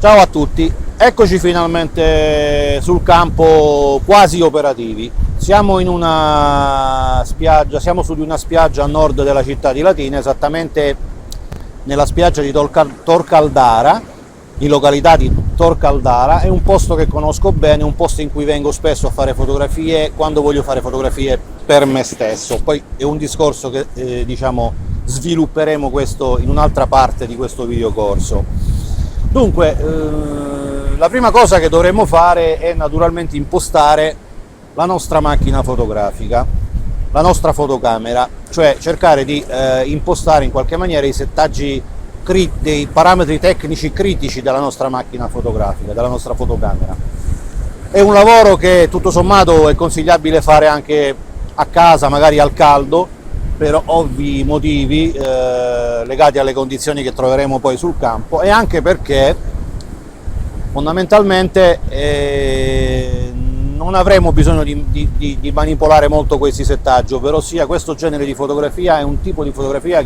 Ciao a tutti, eccoci finalmente sul campo quasi operativi. Siamo in una spiaggia, siamo su di una spiaggia a nord della città di Latina, esattamente nella spiaggia di Tor Caldara, in località di Tor Caldara. È un posto che conosco bene, un posto in cui vengo spesso a fare fotografie quando voglio fare fotografie per me stesso. Poi è un discorso che svilupperemo questo in un'altra parte di questo videocorso. Dunque, la prima cosa che dovremmo fare è naturalmente impostare la nostra macchina fotografica, la nostra fotocamera, cioè cercare di impostare in qualche maniera i settaggi dei parametri tecnici critici della nostra macchina fotografica, della nostra fotocamera. È un lavoro che tutto sommato è consigliabile fare anche a casa, magari al caldo, per ovvi motivi legati alle condizioni che troveremo poi sul campo, e anche perché fondamentalmente non avremo bisogno di manipolare molto questi settaggi, ovvero sia questo genere di fotografia è un tipo di fotografia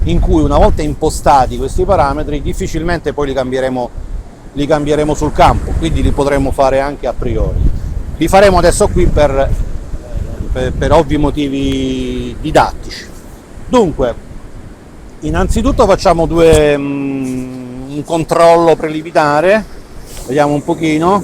in cui una volta impostati questi parametri difficilmente poi li cambieremo sul campo, quindi li potremo fare anche a priori. Li faremo adesso qui per ovvi motivi didattici. Dunque, innanzitutto facciamo un controllo preliminare, vediamo un pochino,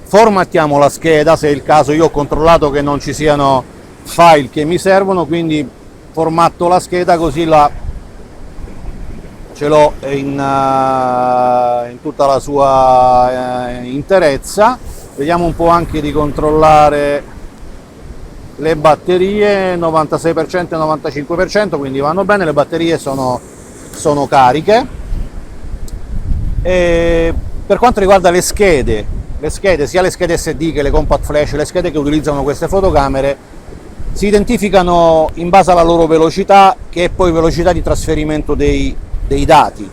formattiamo la scheda, se è il caso. Io ho controllato che non ci siano file che mi servono, quindi formatto la scheda così ce l'ho in tutta la sua interezza. Vediamo un po' anche di controllare le batterie, 96% e 95%, quindi vanno bene, le batterie sono cariche. E per quanto riguarda le schede, sia le schede SD che le compact flash, le schede che utilizzano queste fotocamere, si identificano in base alla loro velocità, che è poi velocità di trasferimento dei dati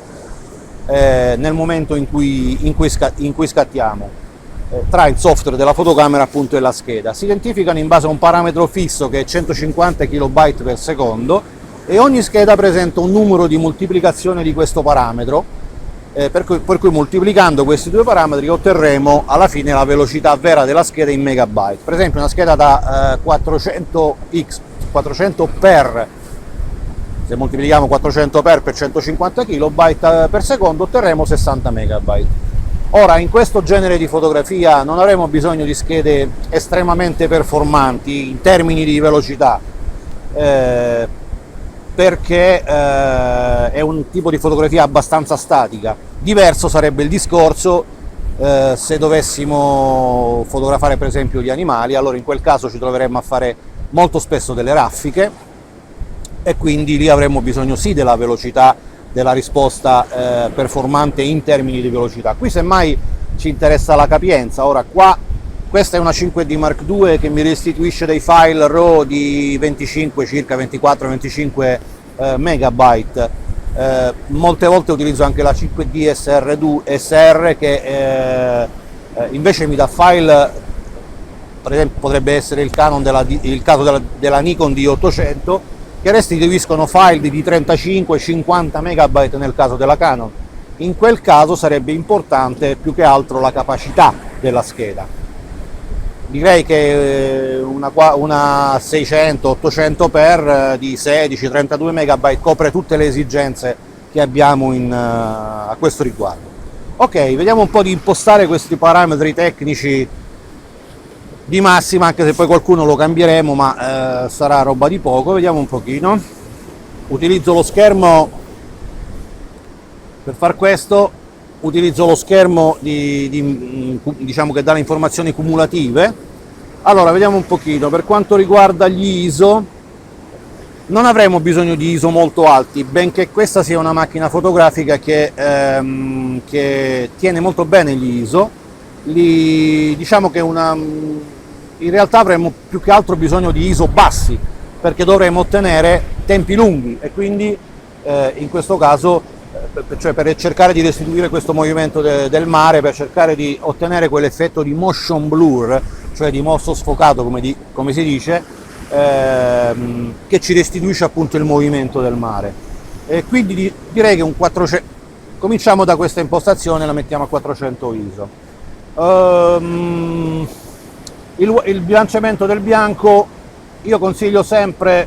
nel momento in cui scattiamo tra il software della fotocamera appunto e la scheda. Si identificano in base a un parametro fisso che è 150 kB per secondo, e ogni scheda presenta un numero di moltiplicazione di questo parametro, per cui moltiplicando questi due parametri otterremo alla fine la velocità vera della scheda in megabyte. Per esempio una scheda da 400 per, se moltiplichiamo 400 per 150 kB per secondo, otterremo 60 megabyte. Ora, in questo genere di fotografia non avremo bisogno di schede estremamente performanti in termini di velocità, perché è un tipo di fotografia abbastanza statica. Diverso sarebbe il discorso se dovessimo fotografare per esempio gli animali. Allora in quel caso ci troveremmo a fare molto spesso delle raffiche, e quindi lì avremmo bisogno sì della velocità della risposta performante in termini di velocità. Qui semmai ci interessa la capienza. Ora qua, questa è una 5D Mark II che mi restituisce dei file RAW di 25, circa 24-25 megabyte. Molte volte utilizzo anche la 5D SR che invece mi dà file, per esempio potrebbe essere il caso della Nikon D800, che restituiscono file di 35-50 megabyte nel caso della Canon. In quel caso sarebbe importante più che altro la capacità della scheda. Direi che una 600-800 per di 16-32 megabyte copre tutte le esigenze che abbiamo a questo riguardo. Ok, vediamo un po' di impostare questi parametri tecnici di massima, anche se poi qualcuno lo cambieremo, ma sarà roba di poco. Vediamo un pochino. Utilizzo lo schermo per far questo, utilizzo lo schermo diciamo che dà le informazioni cumulative. Allora vediamo un pochino. Per quanto riguarda gli ISO, non avremo bisogno di ISO molto alti, benché questa sia una macchina fotografica che tiene molto bene gli ISO. Diciamo che in realtà avremo più che altro bisogno di ISO bassi, perché dovremo ottenere tempi lunghi, e quindi in questo caso, cioè per cercare di restituire questo movimento del mare, per cercare di ottenere quell'effetto di motion blur, cioè di mostro sfocato come si dice, che ci restituisce appunto il movimento del mare. e quindi direi che un 400, cominciamo da questa impostazione, la mettiamo a 400 ISO. Il bilanciamento del bianco io consiglio sempre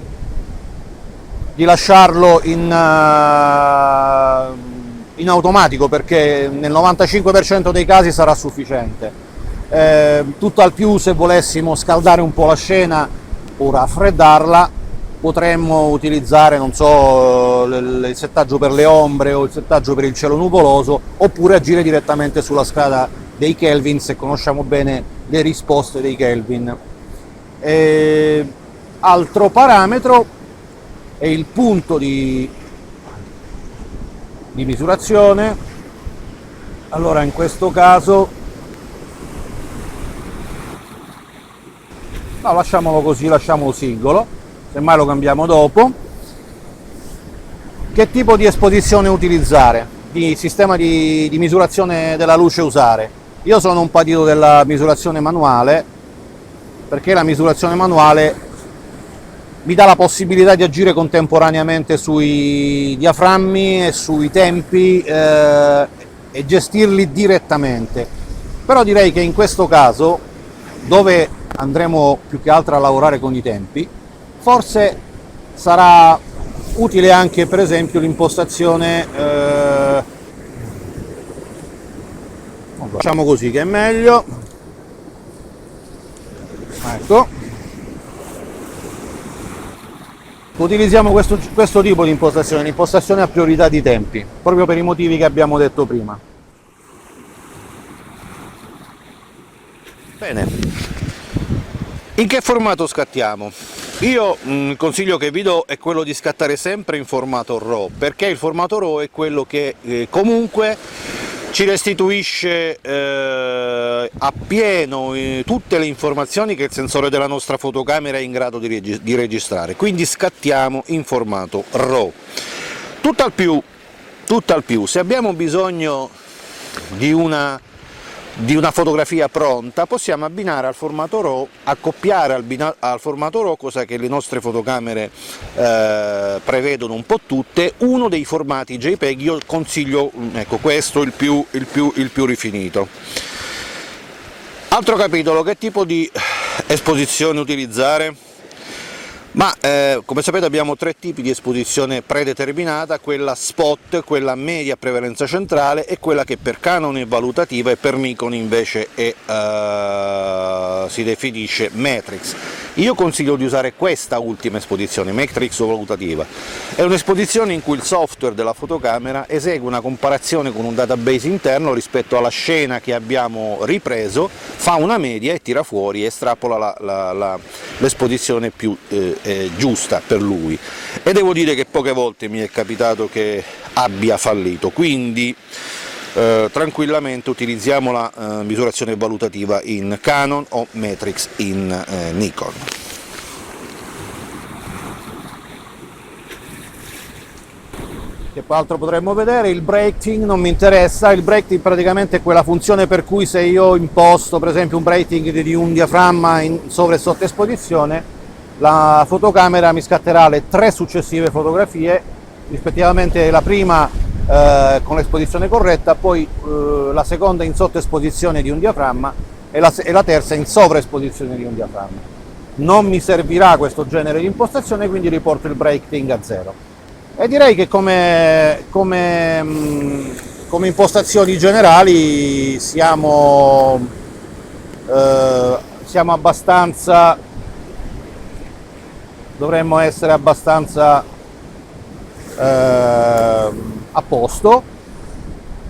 di lasciarlo in automatico, perché nel 95% dei casi sarà sufficiente. Tutto al più, se volessimo scaldare un po' la scena o raffreddarla, potremmo utilizzare, non so, il settaggio per le ombre o il settaggio per il cielo nuvoloso, oppure agire direttamente sulla scala dei Kelvin, se conosciamo bene le risposte dei Kelvin. Altro parametro è il punto di misurazione. Allora, in questo caso no, lasciamolo così, lasciamolo singolo, semmai lo cambiamo dopo. Che tipo di esposizione utilizzare? Di sistema di misurazione della luce usare? Io sono un patito della misurazione manuale, perché la misurazione manuale mi dà la possibilità di agire contemporaneamente sui diaframmi e sui tempi e gestirli direttamente. Però direi che in questo caso, dove andremo più che altro a lavorare con i tempi, forse sarà utile anche, per esempio, l'impostazione facciamo così che è meglio, ecco, utilizziamo questo tipo di impostazione, l'impostazione a priorità di tempi, proprio per i motivi che abbiamo detto prima. Bene, in che formato scattiamo? Io il consiglio che vi do è quello di scattare sempre in formato RAW, perché il formato RAW è quello che comunque ci restituisce appieno tutte le informazioni che il sensore della nostra fotocamera è in grado di registrare, quindi scattiamo in formato RAW. Tutt'al più, se abbiamo bisogno di una fotografia pronta, possiamo abbinare al formato RAW, accoppiare al formato RAW, cosa che le nostre fotocamere prevedono un po' tutte, uno dei formati JPEG. Io consiglio, ecco, questo il più rifinito. Altro capitolo: che tipo di esposizione utilizzare? Ma come sapete abbiamo tre tipi di esposizione predeterminata: quella spot, quella media prevalenza centrale e quella che per Canon è valutativa e per Nikon invece si definisce matrix. Io consiglio di usare questa ultima esposizione, matrix o valutativa. È un'esposizione in cui il software della fotocamera esegue una comparazione con un database interno rispetto alla scena che abbiamo ripreso, fa una media e tira fuori, estrapola l'esposizione più giusta per lui, e devo dire che poche volte mi è capitato che abbia fallito, quindi tranquillamente utilizziamo la misurazione valutativa in Canon o matrix in Nikon. Che altro potremmo vedere? Il breaking non mi interessa. Il breaking praticamente è quella funzione per cui, se io imposto per esempio un breaking di un diaframma in sovra e sotto esposizione, la fotocamera mi scatterà le tre successive fotografie, rispettivamente la prima con l'esposizione corretta, poi la seconda in sottoesposizione di un diaframma e la terza in sovraesposizione di un diaframma. Non mi servirà questo genere di impostazione, quindi riporto il breaking a 0. E direi che come impostazioni generali siamo abbastanza, dovremmo essere abbastanza a posto.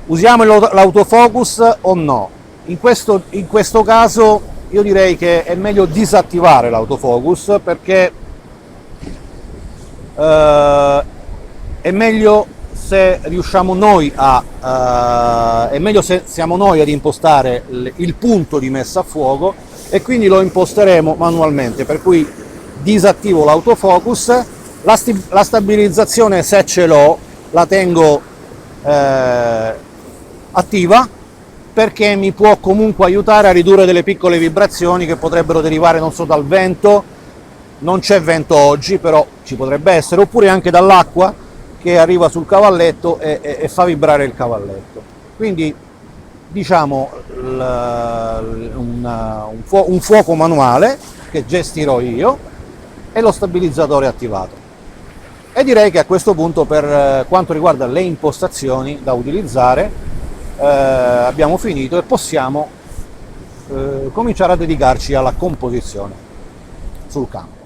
Usiamo l'autofocus o no? In questo caso io direi che è meglio disattivare l'autofocus, perché è meglio se riusciamo noi è meglio se siamo noi ad impostare il punto di messa a fuoco, e quindi lo imposteremo manualmente, per cui disattivo l'autofocus. La stabilizzazione, se ce l'ho, la tengo attiva, perché mi può comunque aiutare a ridurre delle piccole vibrazioni che potrebbero derivare, non so, dal vento. Non c'è vento oggi, però ci potrebbe essere, oppure anche dall'acqua, che arriva sul cavalletto e fa vibrare il cavalletto. Quindi diciamo un fuoco manuale che gestirò io e lo stabilizzatore attivato. E direi che a questo punto, per quanto riguarda le impostazioni da utilizzare, abbiamo finito e possiamo cominciare a dedicarci alla composizione sul campo.